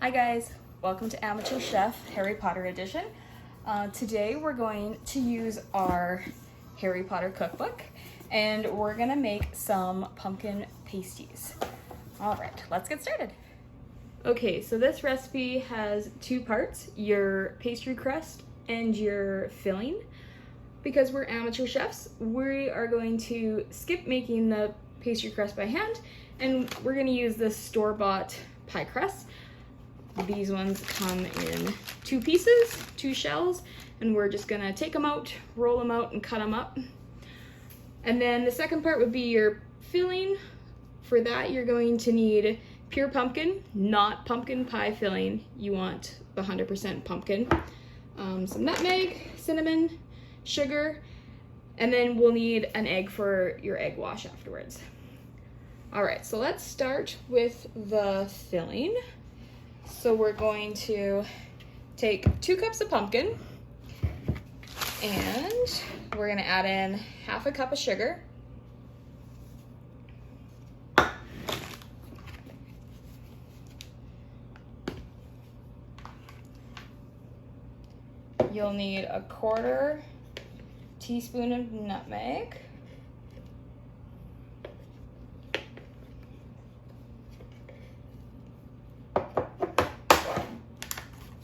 Hi guys, welcome to Amateur Chef Harry Potter edition. Today we're going to use our Harry Potter cookbook and we're gonna make some pumpkin pasties. All right, let's get started. Okay, so this recipe has two parts, your pastry crust and your filling. Because we're amateur chefs, we are going to skip making the pastry crust by hand and we're gonna use this store-bought pie crust. These ones come in two pieces, two shells, and we're just gonna take them out, roll them out, and cut them up. And then the second part would be your filling. For that, you're going to need pure pumpkin, not pumpkin pie filling. You want the 100% pumpkin. Some nutmeg, cinnamon, sugar, and then we'll need an egg for your egg wash afterwards. All right, so let's start with the filling. So we're going to take 2 cups of pumpkin and we're gonna add in half a cup of sugar. You'll need a 1/4 teaspoon of nutmeg.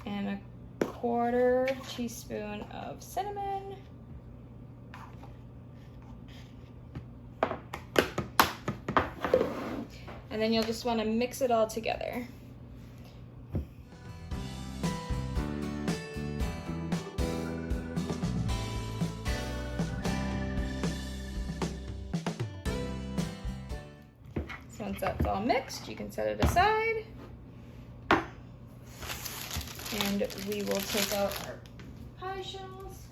And a 1/4 teaspoon of cinnamon. And then you'll just want to mix it all together. So once that's all mixed, you can set it aside. And we will take out our pie shells.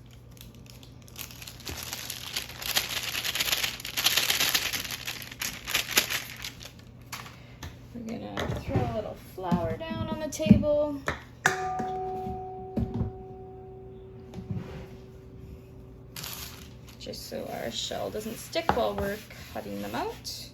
We're gonna throw a little flour down on the table. Just so our shell doesn't stick while we're cutting them out.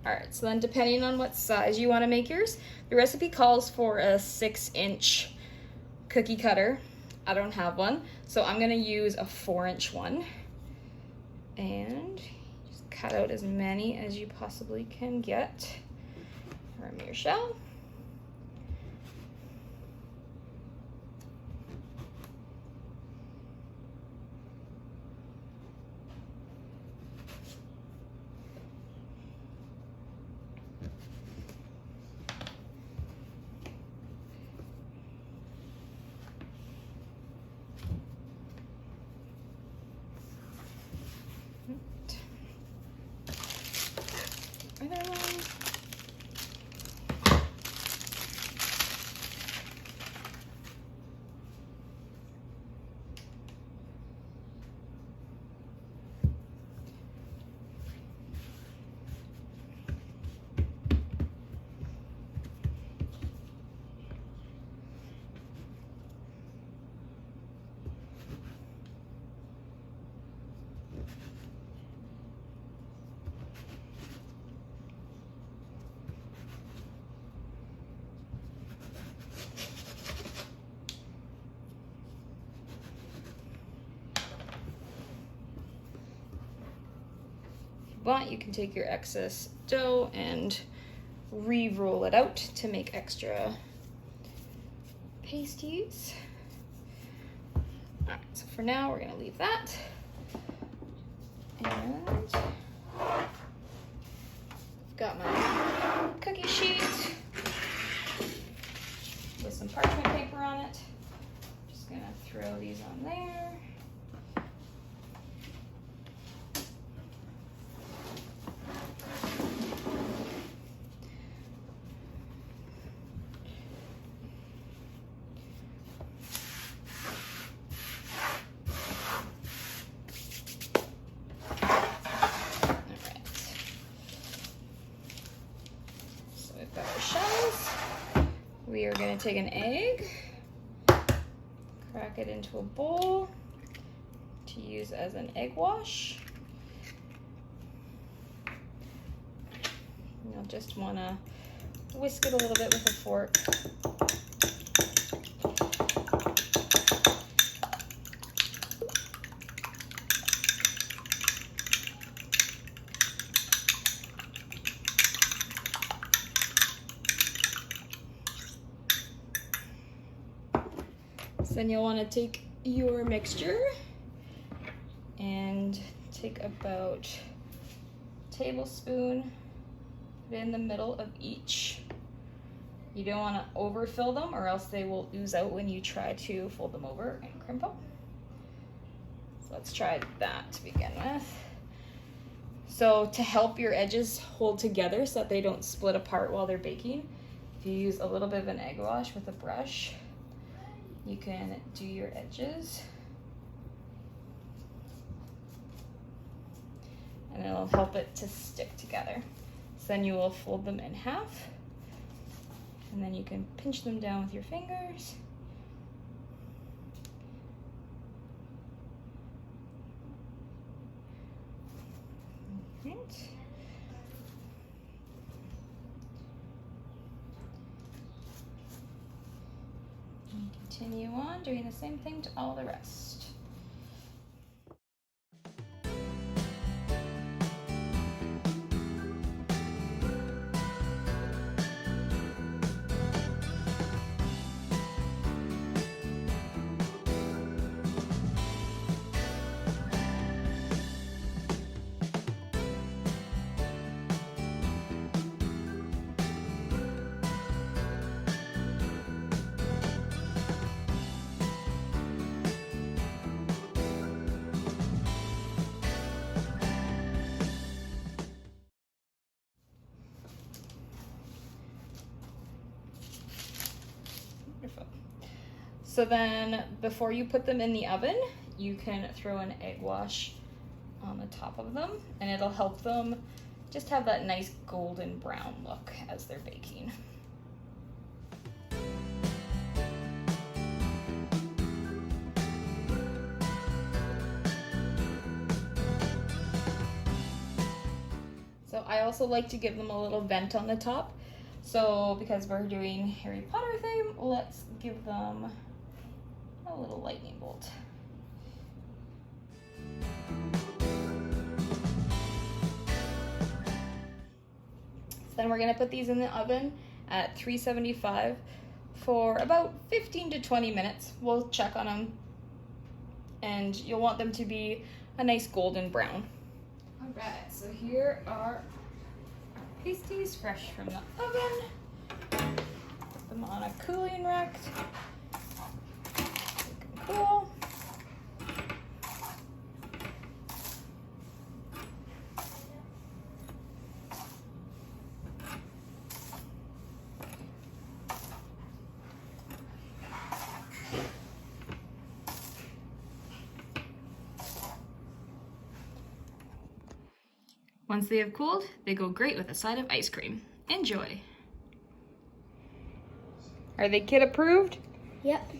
All right, so then depending on what size you want to make yours, the recipe calls for a 6-inch cookie cutter. I don't have one, so I'm gonna use a 4-inch one. And just cut out as many as you possibly can get from your shell. Other one. Want, you can take your excess dough and re-roll it out to make extra pasties. All right, so for now we're gonna leave that. And got my cookie sheet with some parchment paper on it. Just gonna throw these on there. to take an egg, crack it into a bowl to use as an egg wash. You'll just want to whisk it a little bit with a fork. Then you'll want to take your mixture and take about a tablespoon, put it in the middle of each. You don't want to overfill them or else they will ooze out when you try to fold them over and crimp them. So let's try that to begin with. So to help your edges hold together so that they don't split apart while they're baking, if you use a little bit of an egg wash with a brush, you can do your edges and it'll help it to stick together. So then you will fold them in half and then you can pinch them down with your fingers. Right. Continue on doing the same thing to all the rest. So then before you put them in the oven, you can throw an egg wash on the top of them and it'll help them just have that nice golden brown look as they're baking. So I also like to give them a little vent on the top. So because we're doing Harry Potter theme, let's give them a little lightning bolt. Then we're gonna put these in the oven at 375 for about 15 to 20 minutes. We'll check on them and you'll want them to be a nice golden brown. All right, so here are our pasties fresh from the oven. Put them on a cooling rack. Cool. Once they have cooled, they go great with a side of ice cream. Enjoy. Are they kid approved? Yep.